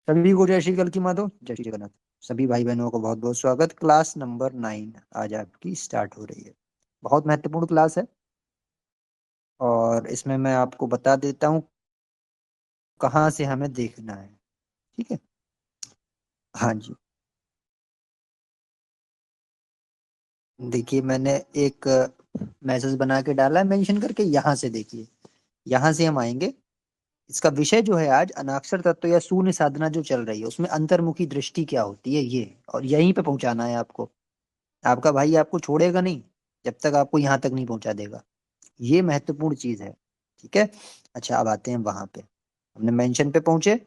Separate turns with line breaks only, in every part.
सभी को जय श्री कल की माधव, जय श्री जगन्नाथ। सभी भाई बहनों को बहुत बहुत स्वागत। क्लास नंबर 9 आज आपकी स्टार्ट हो रही है। बहुत महत्वपूर्ण क्लास है और इसमें मैं आपको बता देता हूँ कहाँ से हमें देखना है। ठीक है। हाँ जी। देखिए, मैंने एक मैसेज बना के डाला है मेंशन करके। यहाँ से देखिए, यहाँ से हम आएंगे। इसका विषय जो है आज अनाक्षर तत्व या शून्य साधना जो चल रही है उसमें अंतर्मुखी दृष्टि क्या होती है, ये और यहीं पे पहुंचाना है आपको। आपका भाई आपको छोड़ेगा नहीं जब तक आपको यहाँ तक नहीं पहुंचा देगा। ये महत्वपूर्ण चीज है। ठीक है। अच्छा, अब आते हैं वहां पे। हमने मेंशन पे पहुंचे।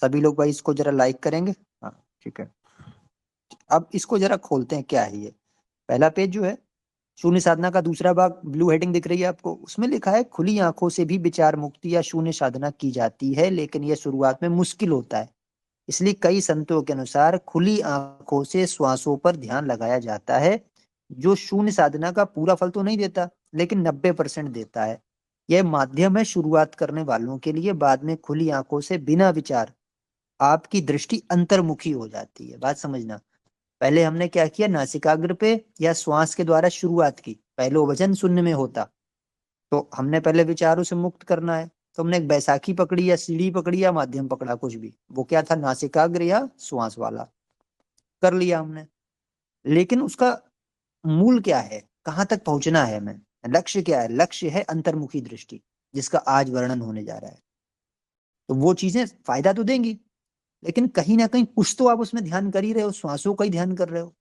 सभी लोग भाई इसको जरा लाइक करेंगे। हाँ, ठीक है। अब इसको जरा खोलते हैं, क्या है ये। पहला पेज जो है, शून्य साधना का दूसरा भाग, ब्लू हेडिंग दिख रही है आपको, उसमें लिखा है खुली आंखों से भी विचार मुक्ति या शून्य साधना की जाती है, लेकिन यह शुरुआत में मुश्किल होता है। इसलिए कई संतों के अनुसार खुली आंखों से श्वासों पर ध्यान लगाया जाता है, जो शून्य साधना का पूरा फल तो नहीं देता, लेकिन 90% देता है। यह माध्यम है शुरुआत करने वालों के लिए। बाद में खुली आंखों से बिना विचार आपकी दृष्टि अंतर्मुखी हो जाती है। बात समझना। पहले हमने क्या किया, नासिकाग्र पे या श्वास के द्वारा शुरुआत की। पहले वजन शून्य में होता, तो हमने पहले विचारों से मुक्त करना है। तो हमने एक बैसाखी पकड़ी या सीढ़ी पकड़ी या माध्यम पकड़ा, कुछ भी, वो क्या था, नासिकाग्र या श्वास वाला। कर लिया हमने। लेकिन उसका मूल क्या है, कहाँ तक पहुंचना है हमें, लक्ष्य क्या है? लक्ष्य है अंतर्मुखी दृष्टि, जिसका आज वर्णन होने जा रहा है। तो वो चीजें फायदा तो देंगी, लेकिन कहीं ना कहीं कुछ तो आप उसमें ध्यान कर ही रहे हो, श्वासों का ही ध्यान कर रहे हो,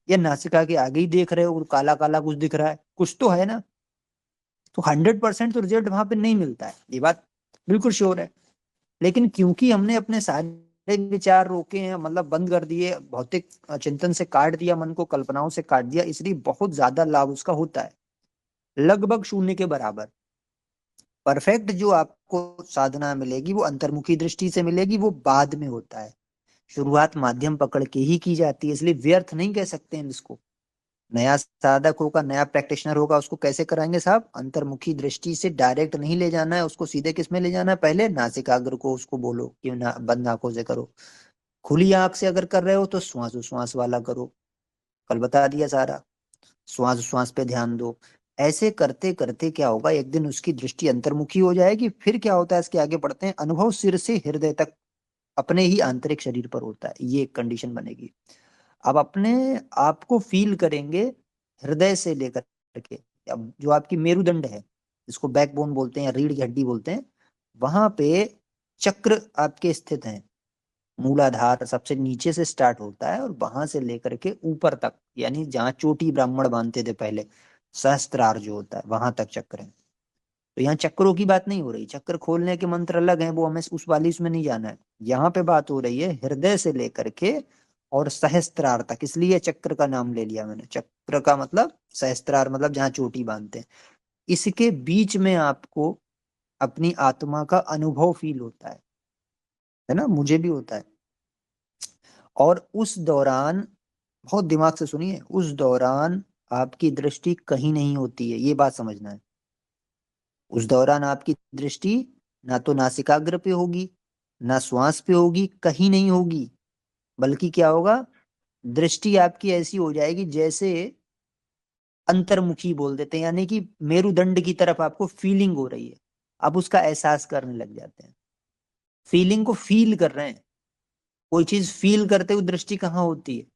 या नासिका के आगे ही देख रहे हो, काला काला कुछ दिख रहा है, कुछ तो है ना। तो 100% तो रिजल्ट वहां पे नहीं मिलता है, ये बात बिल्कुल श्योर है। लेकिन क्योंकि हमने अपने सारे विचार रोके हैं, मतलब बंद कर दिए, भौतिक चिंतन से काट दिया, मन को कल्पनाओं से काट दिया, इसलिए बहुत ज्यादा लाभ उसका होता है, लगभग शून्य के बराबर। परफेक्ट जो आपको साधना मिलेगी वो अंतर्मुखी दृष्टि से मिलेगी, वो बाद में होता है। शुरुआत माध्यम पकड़ के ही की जाती है, इसलिए व्यर्थ नहीं कह सकते हम इसको। नया साधक होगा, नया प्रैक्टिशनर होगा, उसको कैसे कराएंगे साहब? अंतर्मुखी दृष्टि से डायरेक्ट नहीं ले जाना है उसको, सीधे किस में ले जाना है? पहले नासिकाग्र को उसको बोलो कि बंद आंखों से करो। खुली आंख से अगर कर रहे हो तो श्वास श्वास वाला करो, कल बता दिया सारा। श्वास श्वास पे ध्यान दो। ऐसे करते करते क्या होगा, एक दिन उसकी दृष्टि अंतर्मुखी हो जाएगी। फिर क्या होता है, इसके आगे बढ़ते हैं। अनुभव सिर से हृदय तक अपने ही आंतरिक शरीर पर होता है, ये एक कंडीशन बनेगी। अब अपने आप को फील करेंगे हृदय से लेकर के, अब जो आपकी मेरुदंड है, जिसको बैकबोन बोलते हैं या रीढ़ की हड्डी बोलते हैं, वहां पे चक्र आपके स्थित हैं। मूलाधार सबसे नीचे से स्टार्ट होता है और वहां से लेकर के ऊपर तक, यानी जहाँ चोटी ब्राह्मण बांधते थे पहले, सहस्त्रार जो होता है, वहां तक चक्र है। तो यहाँ चक्रों की बात नहीं हो रही, चक्र खोलने के मंत्र अलग हैं, वो हमें उस वाली उसमें नहीं जाना है। यहाँ पे बात हो रही है हृदय से लेकर के और सहस्त्रार तक, इसलिए चक्र का नाम ले लिया मैंने। चक्र का मतलब सहस्त्रार, मतलब जहाँ चोटी बांधते हैं। इसके बीच में आपको अपनी आत्मा का अनुभव फील होता है ना, मुझे भी होता है। और उस दौरान, बहुत दिमाग से सुनिए, उस दौरान आपकी दृष्टि कहीं नहीं होती है, ये बात समझना है। उस दौरान आपकी दृष्टि ना तो नासिकाग्र पे होगी, ना श्वास पे होगी, कहीं नहीं होगी। बल्कि क्या होगा, दृष्टि आपकी ऐसी हो जाएगी जैसे अंतर्मुखी बोल देते हैं, यानी कि मेरुदंड की तरफ आपको फीलिंग हो रही है। आप उसका एहसास करने लग जाते हैं, फीलिंग को फील कर रहे हैं। कोई चीज फील करते हुए दृष्टि कहाँ होती है?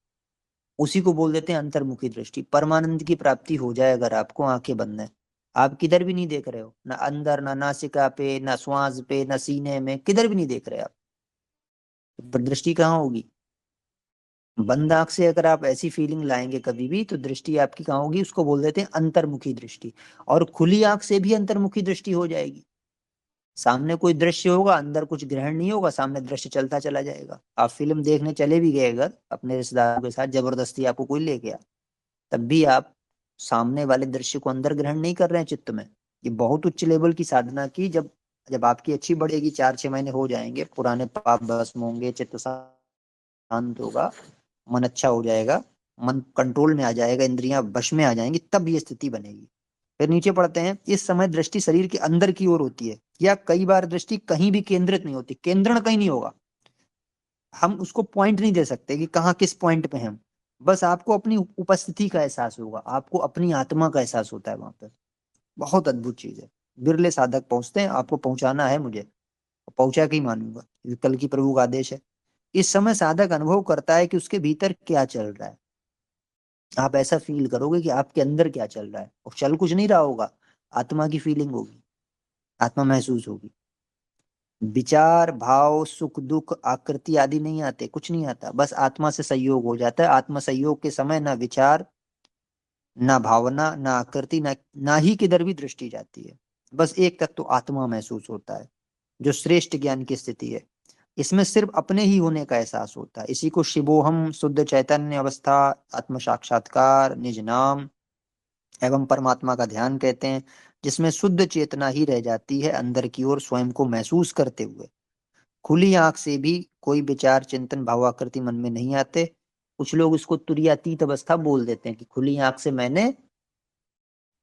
उसी को बोल देते हैं अंतर्मुखी दृष्टि। परमानंद की प्राप्ति हो जाए अगर आपको, आंखें बंद है, आप किधर भी नहीं देख रहे हो, ना अंदर, ना नासिका पे, ना श्वास पे, ना सीने में, किधर भी नहीं देख रहे आप, पर दृष्टि कहाँ होगी? बंद आंख से अगर आप ऐसी फीलिंग लाएंगे कभी भी, तो दृष्टि आपकी कहाँ होगी? उसको बोल देते हैं अंतर्मुखी दृष्टि। और खुली आंख से भी अंतर्मुखी दृष्टि हो जाएगी। सामने कोई दृश्य होगा, अंदर कुछ ग्रहण नहीं होगा, सामने दृश्य चलता चला जाएगा। आप फिल्म देखने चले भी गए अगर अपने रिश्तेदारों के साथ, जबरदस्ती आपको कोई ले गया, तब भी आप सामने वाले दृश्य को अंदर ग्रहण नहीं कर रहे हैं चित्त में। ये बहुत उच्च लेवल की साधना की, जब जब आपकी अच्छी बढ़ेगी, 4-6 महीने हो जाएंगे, पुराने पाप भस्म होंगे, चित्त शांत होगा, मन अच्छा हो जाएगा, मन कंट्रोल में आ जाएगा, इंद्रियां वश में आ जाएंगी, तब ये स्थिति बनेगी। फिर नीचे पढ़ते हैं, इस समय दृष्टि शरीर के अंदर की ओर होती है, या कई बार दृष्टि कहीं भी केंद्रित नहीं होती, केंद्रण कहीं नहीं होगा। हम उसको पॉइंट नहीं दे सकते कि कहाँ किस पॉइंट पे हैं हम। बस आपको अपनी उपस्थिति का एहसास होगा, आपको अपनी आत्मा का एहसास होता है वहां पर। बहुत अद्भुत चीज है। बिरले साधक पहुंचते हैं, आपको पहुंचाना है मुझे, पहुंचा के ही मानूंगा, ये कल की प्रभु का आदेश है। इस समय साधक अनुभव करता है कि उसके भीतर क्या चल रहा है। आप ऐसा फील करोगे कि आपके अंदर क्या चल रहा है, और चल कुछ नहीं रहा होगा, आत्मा की फीलिंग होगी, आत्मा महसूस होगी। विचार, भाव, सुख दुख, आकृति आदि नहीं आते, कुछ नहीं आता, बस आत्मा से संयोग हो जाता है। आत्मा संयोग के समय ना विचार, ना भावना, ना आकृति, ना ही किधर भी दृष्टि जाती है। बस एक तक तो आत्मा महसूस होता है, जो श्रेष्ठ ज्ञान की स्थिति है। इसमें सिर्फ अपने ही होने का एहसास होता है। इसी को शिवोहम, शुद्ध चैतन्य अवस्था, आत्म साक्षात्कार, निज नाम एवं परमात्मा का ध्यान कहते हैं, जिसमें शुद्ध चेतना ही रह जाती है अंदर की ओर स्वयं को महसूस करते हुए। खुली आंख से भी कोई विचार, चिंतन, भावाकृति मन में नहीं आते। कुछ लोग इसको तुरीयातीत अवस्था बोल देते हैं कि खुली आंख से मैंने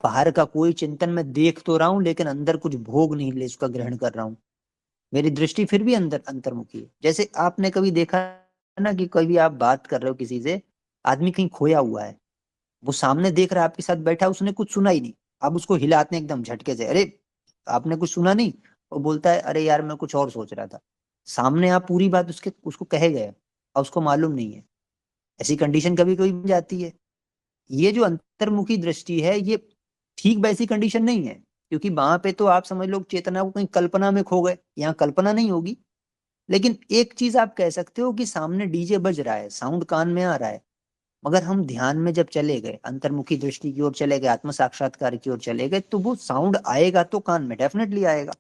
बाहर का कोई चिंतन में देख तो रहा हूं, लेकिन अंदर कुछ भोग नहीं ले उसका ग्रहण कर रहा हूं, मेरी दृष्टि फिर भी अंदर अंतर्मुखी है। जैसे आपने कभी देखा है ना कि कभी आप बात कर रहे हो किसी से, आदमी कहीं खोया हुआ है, वो सामने देख रहा है आपके साथ बैठा, उसने कुछ सुना ही नहीं, आप उसको हिलाते हैं एकदम झटके से, अरे आपने कुछ सुना नहीं? वो बोलता है अरे यार मैं कुछ और सोच रहा था। सामने आप पूरी बात उसके उसको कहे गए और उसको मालूम नहीं है। ऐसी कंडीशन कभी कभी बन जाती है। ये जो अंतर्मुखी दृष्टि है, ये ठीक वैसी कंडीशन नहीं है, क्योंकि वहां पे तो आप समझ लो चेतना को कहीं कल्पना में खो गए, यहाँ कल्पना नहीं होगी। लेकिन एक चीज आप कह सकते हो कि सामने डीजे बज रहा है, साउंड कान में आ रहा है, मगर हम ध्यान में जब चले गए, अंतर्मुखी दृष्टि की ओर चले गए, आत्म साक्षात्कार की ओर चले गए, तो वो साउंड आएगा तो कान में डेफिनेटली आएगा,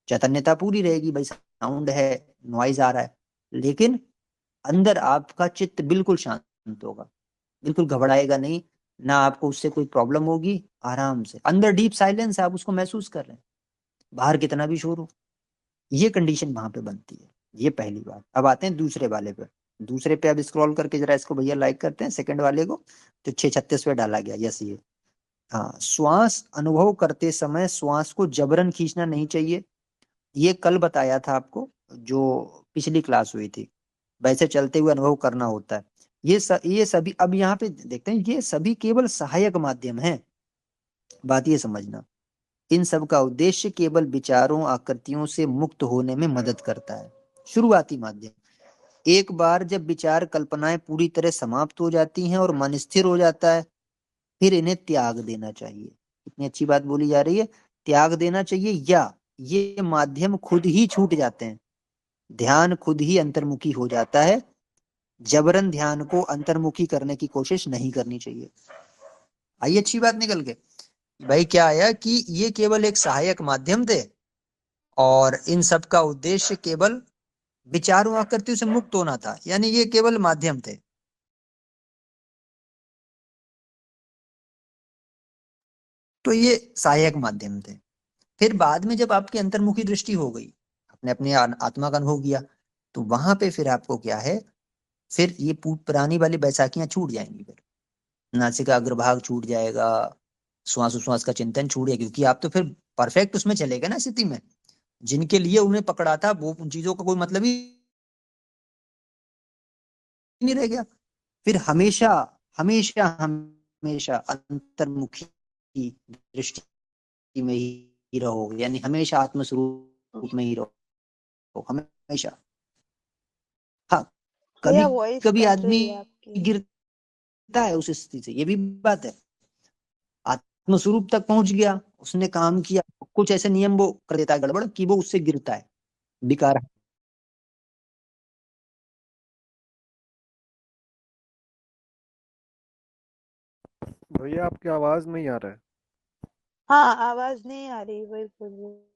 चैतन्यता पूरी रहेगी, भाई साउंड है, नॉइज आ रहा है, लेकिन अंदर आपका चित्त बिल्कुल शांत होगा, बिल्कुल घबराएगा नहीं, ना आपको उससे कोई प्रॉब्लम होगी, आराम से अंदर डीप साइलेंस आप उसको महसूस कर रहे हैं, बाहर कितना भी शोर हो। ये कंडीशन वहां पे बनती है। ये पहली बात। अब आते हैं दूसरे वाले पे। दूसरे पे अब स्क्रॉल करके जरा इसको भैया लाइक करते हैं, सेकंड वाले को। तो 6:36 पे डाला गया, यस ये। हाँ, श्वास अनुभव करते समय श्वास को जबरन खींचना नहीं चाहिए। ये कल बताया था आपको, जो पिछली क्लास हुई थी, वैसे चलते हुए अनुभव करना होता है। ये सभी अब यहाँ पे देखते हैं, ये सभी केवल सहायक माध्यम हैं। बात ये समझना, इन सब का उद्देश्य केवल विचारों, आकृतियों से मुक्त होने में मदद करता है। शुरुआती माध्यम। एक बार जब विचार, कल्पनाएं पूरी तरह समाप्त हो जाती हैं और मन स्थिर हो जाता है, फिर इन्हें त्याग देना चाहिए। इतनी अच्छी बात बोली जा रही है, त्याग देना चाहिए, या ये माध्यम खुद ही छूट जाते हैं, ध्यान खुद ही अंतर्मुखी हो जाता है। जबरन ध्यान को अंतर्मुखी करने की कोशिश नहीं करनी चाहिए। आई अच्छी बात निकल के? भाई क्या आया कि ये केवल एक सहायक माध्यम थे, और इन सब का उद्देश्य केवल विचारों, आकृतियों से मुक्त होना था, यानी ये केवल माध्यम थे। तो ये सहायक माध्यम थे। फिर बाद में जब आपकी अंतर्मुखी दृष्टि हो गई, आपने अपने आत्मा का अनुभव किया, तो वहां पे फिर आपको क्या है, फिर ये पुरानी वाली बैसाखियां छूट जाएंगी, फिर नासिका अग्रभाग छूट जाएगा, श्वास उश्वास का चिंतन छूट जाएगा, क्योंकि आप तो फिर परफेक्ट उसमें चले गए ना स्थिति में। जिनके लिए उन्हें पकड़ा था, वो उन चीजों का कोई मतलब ही नहीं रह गया। फिर हमेशा, हमेशा हमेशा अंतर्मुखी दृष्टि में ही रहोगे, यानी हमेशा आत्मस्वरूप में ही रहो, हमेशा। हाँ, कभी
भैया वॉइस
कभी
कट
आदमी
रही है आपकी।
गिरता है उस स्थिति से, ये भी बात है। आत्मस्वरूप तक पहुंच गया, उसने काम किया, कुछ ऐसे नियम वो कर देता है गड़बड़ कि वो उससे गिरता है, बेकार।
भैया आपकी आवाज नहीं आ रहा है।
हाँ, आवाज नहीं आ रही, वही बोलिए।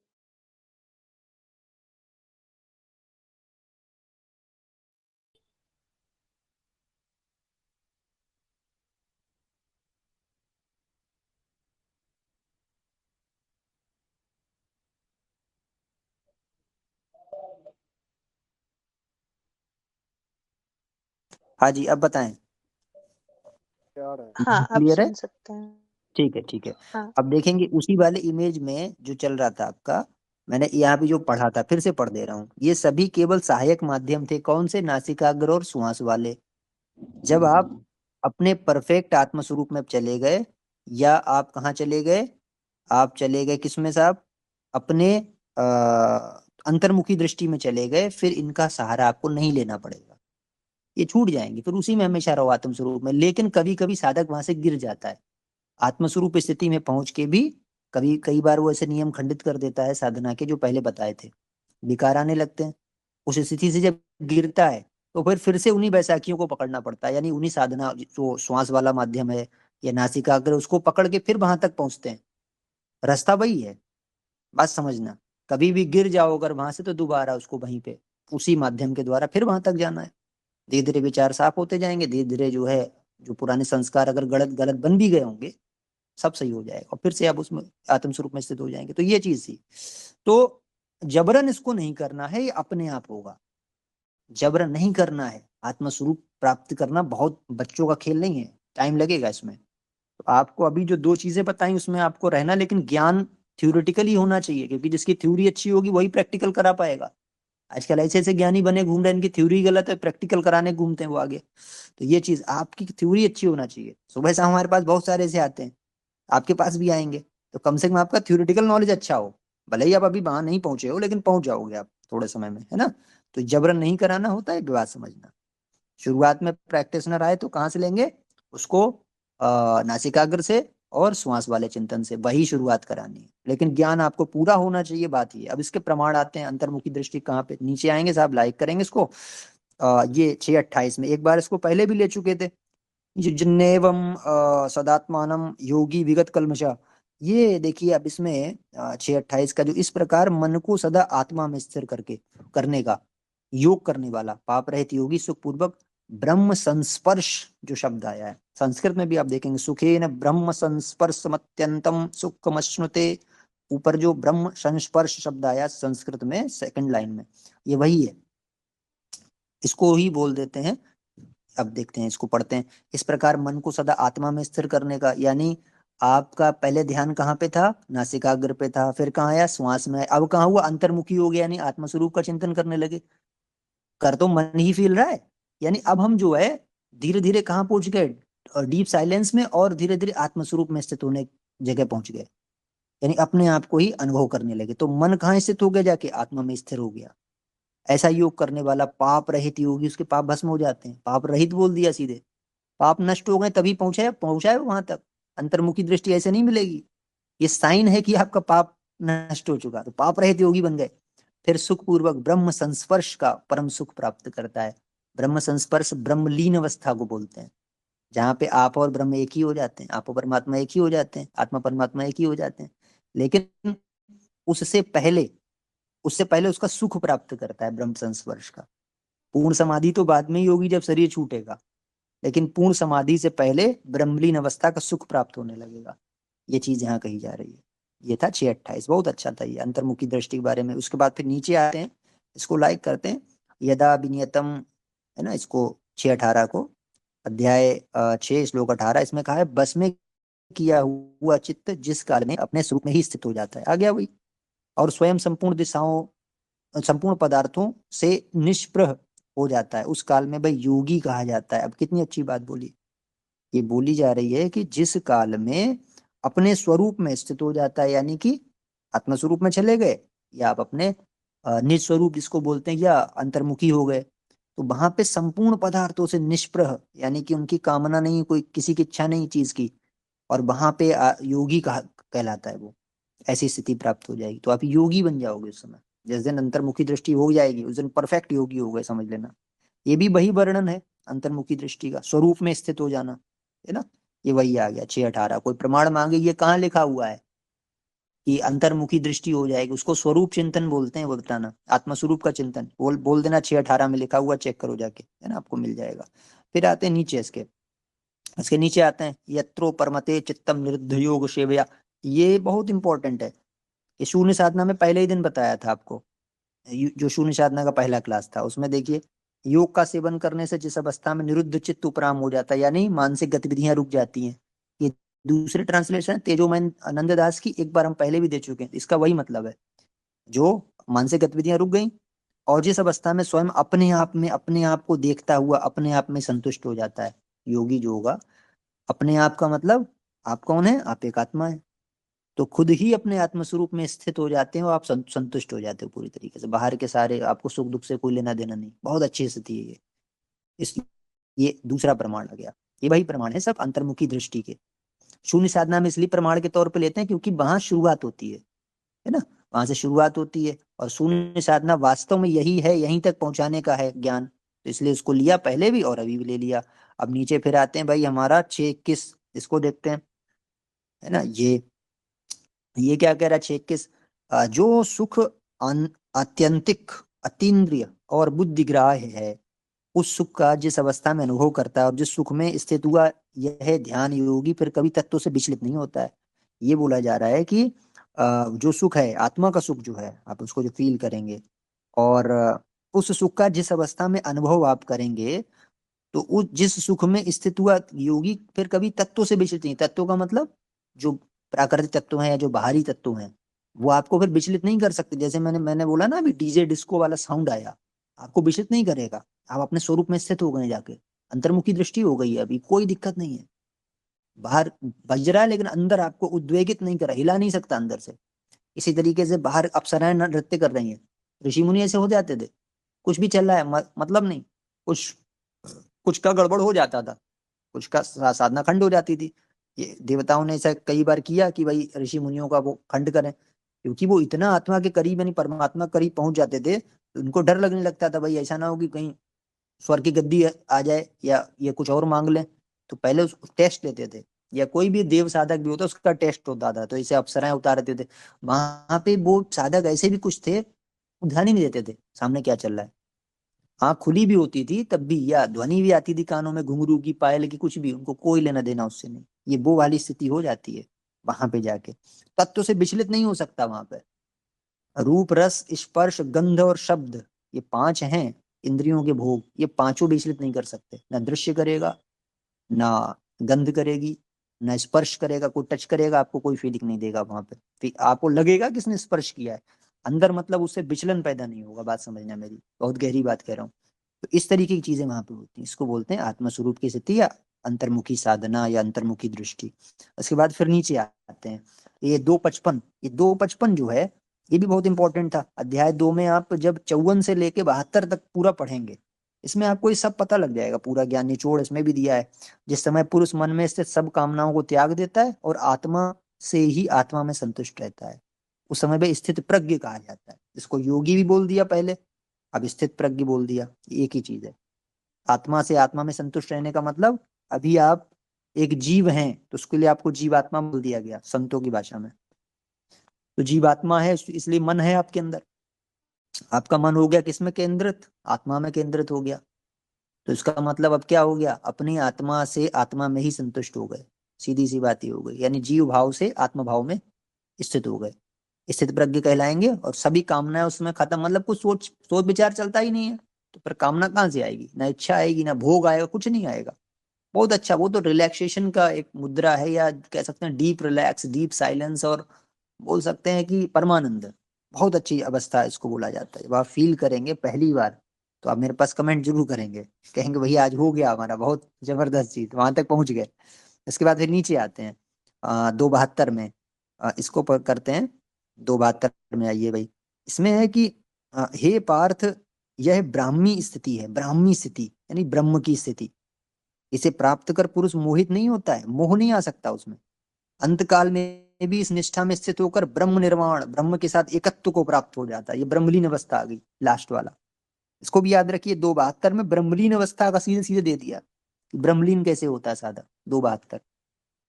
हाँ जी, अब बताएं।
क्या आ रहा है?
हाँ, अब
क्लियर है?
सुन सकते हैं।
ठीक है, ठीक है।
हाँ।
अब देखेंगे उसी वाले इमेज में जो चल रहा था आपका, मैंने यहाँ पे जो पढ़ा था फिर से पढ़ दे रहा हूँ, ये सभी केवल सहायक माध्यम थे। कौन से? नासिकाग्र और श्वास वाले। जब आप अपने परफेक्ट आत्म स्वरूप में चले गए, या आप कहाँ चले गए? आप चले गए किसमें साहब? अपने अंतर्मुखी दृष्टि में चले गए, फिर इनका सहारा आपको नहीं लेना पड़ेगा, ये छूट जाएंगे, फिर उसी में हमेशा रहो आत्म स्वरूप में। लेकिन कभी कभी साधक वहां से गिर जाता है, आत्मस्वरूप स्थिति में पहुंच के भी कभी कई बार वो ऐसे नियम खंडित कर देता है साधना के जो पहले बताए थे, विकार आने लगते हैं। उस स्थिति से जब गिरता है तो फिर से उन्हीं बैसाखियों को पकड़ना पड़ता है, यानी उन्हीं साधना जो श्वास वाला माध्यम है या नासिकाग्र, उसको पकड़ के फिर वहां तक पहुंचते हैं। रास्ता वही है, बात समझना। कभी भी गिर जाओ अगर वहां से, तो दोबारा उसको वहीं पे उसी माध्यम के द्वारा फिर वहां तक जाना है। धीरे धीरे विचार साफ होते जाएंगे, धीरे धीरे जो है, जो पुराने संस्कार अगर गलत गलत बन भी गए होंगे, सब सही हो जाएगा और फिर से आप उसमें आत्म स्वरूप में स्थित हो जाएंगे। तो ये चीज थी। तो जबरन इसको नहीं करना है, ये अपने आप होगा। जबरन नहीं करना है, आत्म स्वरूप प्राप्त करना बहुत बच्चों का खेल नहीं है, टाइम लगेगा इसमें। तो आपको अभी जो दो चीजें बताई उसमें आपको रहना, लेकिन ज्ञान थ्योरेटिकल ही होना चाहिए, क्योंकि जिसकी थ्योरी अच्छी होगी वही प्रैक्टिकल करा पाएगा। आजकल ऐसे ऐसे ज्ञानी बने घूम रहे हैं, इनकी थ्योरी गलत है, प्रैक्टिकल कराने घूमते हैं वो आगे। तो ये चीज, आपकी थ्योरी अच्छी होना चाहिए। सुबह शाम हमारे पास बहुत सारे ऐसे आते हैं, आपके पास भी आएंगे, तो कम से कम आपका थ्योरेटिकल नॉलेज अच्छा हो। भले ही आप अभी वहां नहीं पहुंचे हो, लेकिन पहुंच जाओगे आप थोड़े समय में, है ना। तो जबरन नहीं कराना होता है, बात समझना। शुरुआत में प्रैक्टिशनर आए तो कहाँ से लेंगे उसको? नासिकाग्र से और श्वास वाले चिंतन से, वही शुरुआत करानी है। लेकिन ज्ञान आपको पूरा होना चाहिए, बात ये। अब इसके प्रमाण आते हैं। अंतर्मुखी दृष्टि कहाँ पे? नीचे आएंगे साहब, लाइक करेंगे इसको। ये 6:28 में, एक बार इसको पहले भी ले चुके थे। जिन्नेवम सदात्मानम योगी विगत कल्मषा। ये देखिए अब इसमें 6:28 का, जो इस प्रकार मन को सदा आत्मा में स्थिर करके करने का योग करने वाला पाप रहित योगी सुखपूर्वक ब्रह्म संस्पर्श, जो शब्द आया है संस्कृत में भी आप देखेंगे, सुखेन ब्रह्म संस्पर्शमत्यंतम सुखमश्नुते। ऊपर जो ब्रह्म संस्पर्श शब्द आया संस्कृत में सेकंड लाइन में, ये वही है, इसको ही बोल देते हैं। अब देखते हैं, इसको पढ़ते हैं। इस प्रकार मन को सदा आत्मा में स्थिर करने का, यानी आपका पहले ध्यान कहाँ पे था? नासिकाग्र पे था, फिर कहाँ आया? श्वास में। अब कहाँ हुआ? अंतर्मुखी हो गया, यानी आत्मस्वरूप का चिंतन करने लगे। कर तो मन ही फील रहा है, यानी अब हम जो है धीरे धीरे कहाँ पहुंच गए? डीप साइलेंस में, और धीरे धीरे आत्मस्वरूप में स्थित होने जगह पहुंच गए, यानी अपने आप को ही अनुभव करने लगे। तो मन कहाँ स्थित हो गया? जाके आत्मा में स्थिर हो गया। ऐसा योग करने वाला पाप रहित योगी, उसके पाप भस्म हो जाते हैं। पाप रहित बोल दिया सीधे, पाप नष्ट हो गए तभी पहुंचे पहुंचाए वहां तक। अंतर्मुखी दृष्टि ऐसे नहीं मिलेगी, ये साइन है कि आपका पाप नष्ट हो चुका, तो पाप रहित योगी बन गए। फिर सुख पूर्वक ब्रह्म संस्पर्श का परम सुख प्राप्त करता है। ब्रह्म संस्पर्श ब्रह्मलीन अवस्था को बोलते हैं, जहाँ पे आप और ब्रह्म एक ही हो जाते हैं, आप और परमात्मा एक ही हो जाते हैं, आत्मा परमात्मा एक ही हो जाते हैं। लेकिन उससे पहले उससे पहले उसका सुख प्राप्त करता है ब्रह्म संस्पर्श का। पूर्ण समाधि तो बाद में ही होगी जब शरीर छूटेगा, लेकिन पूर्ण समाधि से पहले ब्रह्मलीन अवस्था का सुख प्राप्त होने लगेगा। ये चीज यहाँ कही जा रही है। ये था 6:28, बहुत अच्छा था ये अंतर्मुखी दृष्टि के बारे में। उसके बाद फिर नीचे आते हैं, इसको लाइक करते हैं। यदा विनियतम, है ना, इसको 6:18 को, अध्याय 6 श्लोक 18, इसमें कहा है बस में किया हुआ चित्त जिस काल में अपने स्वरूप में ही स्थित हो जाता है, आ गया वही, और स्वयं संपूर्ण दिशाओं संपूर्ण पदार्थों से निष्प्रह हो जाता है, उस काल में भाई योगी कहा जाता है। अब कितनी अच्छी बात बोली, ये बोली जा रही है कि जिस काल में अपने स्वरूप में स्थित हो जाता है, यानी कि आत्म स्वरूप में चले गए, या आप अपने निज स्वरूप जिसको बोलते हैं, या अंतर्मुखी हो गए, तो वहां पे संपूर्ण पदार्थों से निष्प्रह, यानी कि उनकी कामना नहीं, कोई किसी की इच्छा नहीं चीज की, और वहां पे योगी कहा कहलाता है वो। ऐसी स्थिति प्राप्त हो जाएगी तो आप योगी बन जाओगे उस समय। जिस दिन अंतर्मुखी दृष्टि हो जाएगी उस दिन परफेक्ट योगी हो गए, समझ लेना। ये भी वही वर्णन है अंतर्मुखी दृष्टि का, स्वरूप में स्थित हो जाना, है ना। ये वही आ गया 6:18। कोई प्रमाण मांगे, ये कहाँ लिखा हुआ है कि अंतर्मुखी दृष्टि हो जाएगी? उसको स्वरूप चिंतन बोलते हैं, वो बताना, आत्मस्वरूप का चिंतन बोल देना। 6:18 में लिखा हुआ, चेक करो जाके, है ना, आपको मिल जाएगा। फिर आते हैं नीचे, इसके नीचे आते हैं, यत्रो परमते चित्तम निरुद्ध योग सेवया। ये बहुत इंपॉर्टेंट है, ये शून्य साधना में पहले ही दिन बताया था आपको। जो शून्य साधना का पहला क्लास था उसमें देखिए, योग का सेवन करने से जिस अवस्था में निरुद्ध चित्त उपराम हो जाता है, यानी मानसिक गतिविधियां रुक जाती हैं। ये दूसरी ट्रांसलेशन तेजोमय आनंद दास की, एक बार हम पहले भी दे चुके हैं, इसका वही मतलब है। जो मानसिक गतिविधियां रुक गई, और जिस अवस्था में स्वयं अपने आप को देखता हुआ अपने आप में संतुष्ट हो जाता है। योगी जो होगा, अपने आप का मतलब, आप कौन है? आप एक आत्मा है। तो खुद ही अपने आत्म स्वरूप में स्थित हो जाते हैं और आप संतुष्ट हो जाते हो पूरी तरीके से। बाहर के सारे आपको सुख दुख से कोई लेना देना नहीं। बहुत अच्छी स्थिति है ये। इस ये दूसरा प्रमाण आ गया। ये वही प्रमाण है सब अंतर्मुखी दृष्टि के। शून्य साधना में इसलिए प्रमाण के तौर पे लेते हैं क्योंकि वहां शुरुआत होती है ना? वहां से शुरुआत होती है, और शून्य साधना वास्तव में यही है, यहीं तक पहुंचाने का है ज्ञान। तो इसलिए उसको लिया पहले भी और अभी भी ले लिया। अब नीचे फिर आते हैं भाई, हमारा 6:21, इसको देखते हैं, है ना? ये क्या कह रहा है 6:21? जो सुख आत्यंतिक, अतीन्द्रिय और बुद्धिग्राह्य है, उस सुख का जिस अवस्था में अनुभव करता है और जिस सुख में स्थित हुआ यह ध्यान योगी फिर कभी तत्व से विचलित नहीं होता है। ये बोला जा रहा है कि जो सुख है, आत्मा का सुख जो है, आप उसको जो फील करेंगे, और उस सुख का जिस अवस्था में अनुभव आप करेंगे, तो उस जिस सुख में स्थित हुआ योगी फिर कभी तत्व से विचलित नहीं। तत्व का मतलब जो प्राकृतिक तत्व हैं या जो बाहरी तत्व हैं, वो आपको फिर विचलित नहीं कर सकते। जैसे मैंने बोला ना, अभी डीजे डिस्को वाला साउंड आया, आपको विचलित नहीं करेगा। आप अपने स्वरूप में स्थित हो गए, जाके अंतर्मुखी दृष्टि हो गई है, अभी कोई दिक्कत नहीं है। बाहर बज रहा है लेकिन अंदर आपको उद्वेगित नहीं कर रहा, हिला नहीं सकता अंदर से। इसी तरीके से बाहर अप्सराएं नृत्य कर रही हैं, ऋषि मुनि ऐसे हो जाते थे। कुछ भी चल रहा है, मतलब नहीं, कुछ कुछ का गड़बड़ हो जाता था, कुछ का साधना खंड हो जाती थी। ये देवताओं ने ऐसा कई बार किया कि भाई ऋषि मुनियों का वो खंड करें, क्योंकि वो इतना आत्मा के करीब यानी परमात्मा के करीब पहुंच जाते थे, तो उनको डर लगने लगता था भाई ऐसा ना हो कि कहीं स्वर्ग की गद्दी आ जाए या ये कुछ और मांग लें। तो पहले उस टेस्ट लेते थे, या कोई भी देव साधक भी होता उसका टेस्ट होता था। तो इसे अप्सराएं उतारते थे। वहां पे वो साधक ऐसे भी कुछ थे, ध्यान ही नहीं देते थे सामने क्या चल रहा है। आँख खुली भी होती थी तब भी, या ध्वनि भी आती थी कानों में, घुंघरू की, पायल की, कुछ भी, उनको कोई लेना देना उससे नहीं। ये वो वाली स्थिति हो जाती है वहां पे जाके। तत्व से विचलित नहीं हो सकता वहां पे। रूप रस स्पर्श गंध और शब्द, ये पांच हैं इंद्रियों के भोग, ये पांचों विचलित नहीं कर सकते। ना दृश्य करेगा, ना गंध करेगी, ना स्पर्श करेगा, कोई टच करेगा आपको कोई फीलिंग नहीं देगा वहां पे। आपको लगेगा किसने स्पर्श किया है अंदर, मतलब उससे विचलन पैदा नहीं होगा। बात समझना मेरी, बहुत गहरी बात कह रहा हूँ। तो इस तरीके की चीजें वहां पे होती हैं। इसको बोलते हैं आत्मस्वरूप की स्थिति या अंतर्मुखी साधना या अंतर्मुखी दृष्टि। उसके बाद फिर नीचे आते हैं, ये 2:55 जो है, ये भी बहुत इंपॉर्टेंट था। अध्याय 2 में आप जब 54 से लेके 72 तक पूरा पढ़ेंगे, इसमें आपको ये सब पता लग जाएगा। पूरा ज्ञान निचोड़ इसमें भी दिया है। जिस समय पुरुष मन में स्थित सब कामनाओं को त्याग देता है और आत्मा से ही आत्मा में संतुष्ट रहता है, उस समय पे स्थित प्रज्ञ कहा जाता है। इसको योगी भी बोल दिया पहले, अब स्थित प्रज्ञ बोल दिया। एक ही चीज है। आत्मा से आत्मा में संतुष्ट रहने का मतलब, अभी आप एक जीव हैं तो उसके लिए आपको जीवात्मा बोल दिया गया संतों की भाषा में। तो जीवात्मा है इसलिए मन है आपके अंदर। आपका मन हो गया किसमें केंद्रित? आत्मा में केंद्रित हो गया। तो इसका मतलब अब क्या हो गया? अपनी आत्मा से आत्मा में ही संतुष्ट हो गए। सीधी सी बात ही हो गई, यानी जीव भाव से आत्म भाव में स्थित हो गए, स्थित प्रज्ञ कहलाएंगे। और सभी कामनाएं उसमें खत्म, मतलब कुछ सोच सोच विचार चलता ही नहीं है। तो फिर कामना कहाँ से आएगी? ना इच्छा आएगी, ना भोग आएगा, कुछ नहीं आएगा। बहुत अच्छा, वो तो रिलैक्सेशन का एक मुद्रा है, या कह सकते हैं डीप रिलैक्स, डीप साइलेंस, और बोल सकते हैं कि परमानंद। बहुत अच्छी अवस्था है इसको बोला जाता है। जब आप फील करेंगे पहली बार, तो आप मेरे पास कमेंट जरूर करेंगे, कहेंगे भैया आज हो गया हमारा, बहुत जबरदस्त चीज, वहां तक पहुंच गए। इसके बाद फिर नीचे आते हैं 2:72 में। इसको करते हैं 2:72 में। आइए भाई, इसमें है कि हे पार्थ, यह ब्राह्मी स्थिति है। ब्राह्मी स्थिति यानी ब्रह्म की स्थिति। इसे प्राप्त कर पुरुष मोहित नहीं होता है, मोह नहीं आ सकता उसमें। अंत काल में भी इस निष्ठा में स्थित होकर ब्रह्म निर्वाण, ब्रह्म के साथ एकत्व को प्राप्त हो जाता है। ये ब्रह्मलीन अवस्था आ गई, लास्ट वाला। इसको भी याद रखिए, 2:72 में ब्रह्मलीन अवस्था का सीधे सीधे दे दिया। ब्रह्मलीन कैसे होता है साधक? 2:72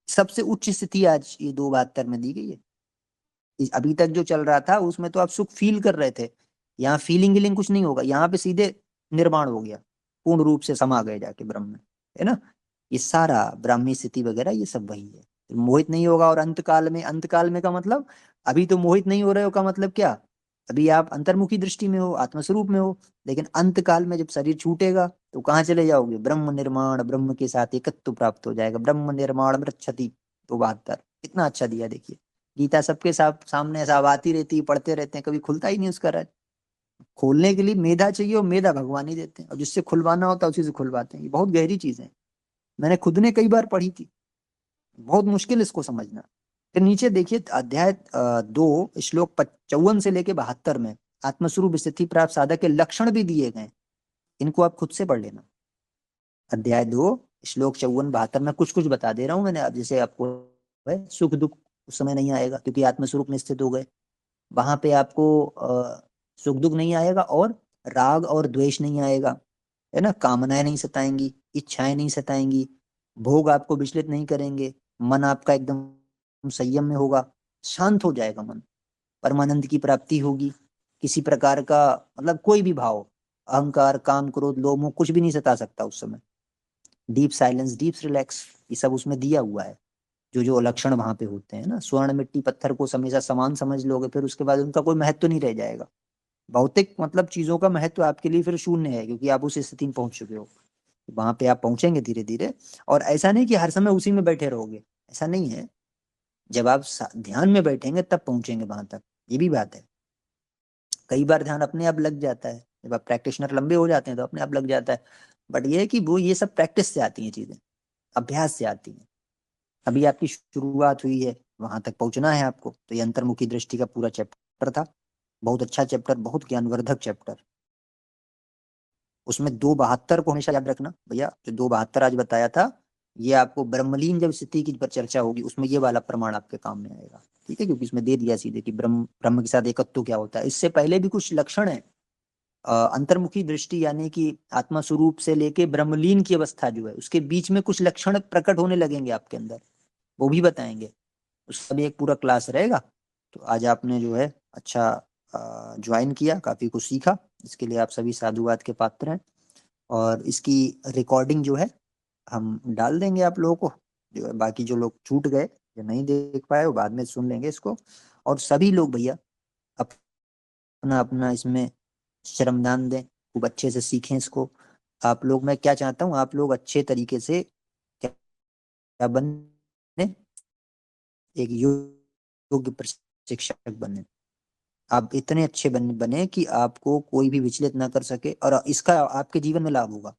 सबसे उच्च स्थिति आज ये 2:72 में दी गई है। अभी तक जो चल रहा था उसमें तो आप सुख फील कर रहे थे, यहाँ फीलिंग वीलिंग कुछ नहीं होगा, यहाँ पे सीधे निर्माण हो गया, पूर्ण रूप से समा गए जाके ब्रह्म में, है ना? ये सारा ब्राह्मी स्थिति वगैरह ये सब वही है। तो मोहित नहीं होगा। और अंत काल में का मतलब, अभी तो मोहित नहीं हो रहे हो का मतलब क्या? अभी आप अंतर्मुखी दृष्टि में हो, आत्मस्वरूप में हो, लेकिन अंत काल में जब शरीर छूटेगा तो कहाँ चले जाओगे? ब्रह्म निर्माण, ब्रह्म के साथ एकत्व प्राप्त हो जाएगा। ब्रह्म निर्माण मृच्छति। 2:72 कितना अच्छा दिया देखिए। गीता सबके सामने ऐसा आती रहती है, पढ़ते रहते हैं, कभी खुलता ही नहीं उसका राज। खोलने के लिए मेधा चाहिए, और मेधा भगवान ही देते हैं, और जिससे खुलवाना होता है उसी से खुलवाते हैं। ये बहुत गहरी चीज है, मैंने खुद ने कई बार पढ़ी थी, बहुत मुश्किल इसको समझना। फिर नीचे देखिए अध्याय 2 श्लोक 54 से लेके 72 में आत्मस्वरूप स्थिति प्राप्त साधक के लक्षण भी दिए गए। इनको आप खुद से पढ़ लेना। अध्याय 2 श्लोक 54-72 में कुछ कुछ बता दे रहा हूं मैंने। अब जैसे आपको है, सुख दुख उस समय नहीं आएगा क्योंकि आत्मस्वरूप में स्थित हो गए। वहां पे आपको सुख दुख नहीं आएगा, और राग और द्वेष नहीं आएगा, है ना। कामनाएं नहीं सताएंगी, इच्छाएं नहीं सताएंगी, भोग आपको विचलित नहीं करेंगे, मन आपका एकदम संयम में होगा, शांत हो जाएगा मन, परमानंद की प्राप्ति होगी। किसी प्रकार का मतलब कोई भी भाव, अहंकार, काम, क्रोध, लोभ, मोह कुछ भी नहीं सता सकता उस समय। डीप साइलेंस, डीप रिलैक्स, ये सब उसमें दिया हुआ है। जो जो लक्षण वहां पे होते हैं ना, स्वर्ण मिट्टी पत्थर को हमेशा समान समझ लोगे, फिर उसके बाद उनका कोई महत्व नहीं रह जाएगा। भौतिक मतलब चीजों का महत्व आपके लिए फिर शून्य है, क्योंकि आप उस स्थिति में पहुंच चुके हो। वहां पे आप पहुंचेंगे धीरे धीरे। और ऐसा नहीं कि हर समय उसी में बैठे रहोगे, ऐसा नहीं है। जब आप ध्यान में बैठेंगे तब पहुंचेंगे वहां तक, ये भी बात है। कई बार ध्यान अपने आप लग जाता है, जब आप प्रैक्टिशनर लंबे हो जाते हैं तो अपने आप लग जाता है। बट ये है कि वो ये सब प्रैक्टिस से आती हैं चीजें, अभ्यास से आती हैं। अभी आपकी शुरुआत हुई है, वहां तक पहुंचना है आपको। तो ये अंतर्मुखी दृष्टि का पूरा चैप्टर था, बहुत अच्छा चैप्टर, बहुत ज्ञानवर्धक चैप्टर। उसमें 272 को हमेशा याद रखना भैया। जो 272 आज बताया था, ये आपको ब्रह्मलीन जब स्थिति की पर चर्चा होगी उसमें ये वाला प्रमाण आपके काम में आएगा, ठीक है। क्योंकि इसमें दे दिया सीधे कि ब्रह्म ब्रह्म के साथ एकत्व क्या होता है। इससे पहले भी कुछ लक्षण है। अंतर्मुखी दृष्टि यानी कि आत्मा स्वरूप से लेके ब्रह्मलीन की अवस्था जो है, उसके बीच में कुछ लक्षण प्रकट होने लगेंगे आपके अंदर, वो भी बताएंगे। उसका भी एक पूरा क्लास रहेगा। तो आज आपने जो है अच्छा ज्वाइन किया, काफी कुछ सीखा, इसके लिए आप सभी साधुवाद के पात्र हैं। और इसकी रिकॉर्डिंग जो है हम डाल देंगे आप लोगों को। जो है बाकी जो लोग छूट गए या नहीं देख पाए वो बाद में सुन लेंगे इसको। और सभी लोग भैया अपना अपना इसमें श्रमदान दें, खूब अच्छे से सीखें इसको। आप लोग, मैं क्या चाहता हूँ, आप लोग अच्छे तरीके से क्या बने, एक योग्य प्रशिक्षक बने। आप इतने अच्छे बने कि आपको कोई भी विचलित ना कर सके, और इसका आपके जीवन में लाभ होगा।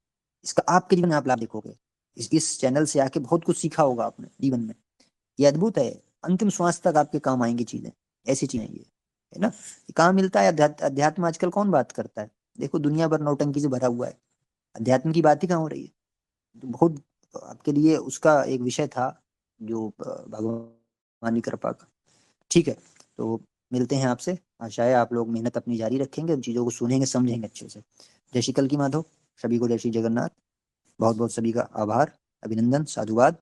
इसका आपके जीवन में आप लाभ देखोगे। इस चैनल से आके बहुत कुछ सीखा होगा आपने जीवन में। ये अद्भुत है, अंतिम श्वास तक आपके काम आएंगी चीजें, ऐसी चीजें ये, है ना। कहाँ मिलता है अध्यात्म आजकल कौन बात करता है? देखो दुनिया भर नौटंकी से भरा हुआ है, अध्यात्म की बात ही कहाँ हो रही है। तो बहुत आपके लिए उसका एक विषय था, जो भगवान की कृपा का। ठीक है, तो मिलते हैं आपसे। आशा है आप लोग मेहनत अपनी जारी रखेंगे, उन चीज़ों को सुनेंगे, समझेंगे अच्छे से। जय श्री कल की माधव, सभी को जय श्री जगन्नाथ। बहुत बहुत सभी का आभार, अभिनंदन, साधुवाद।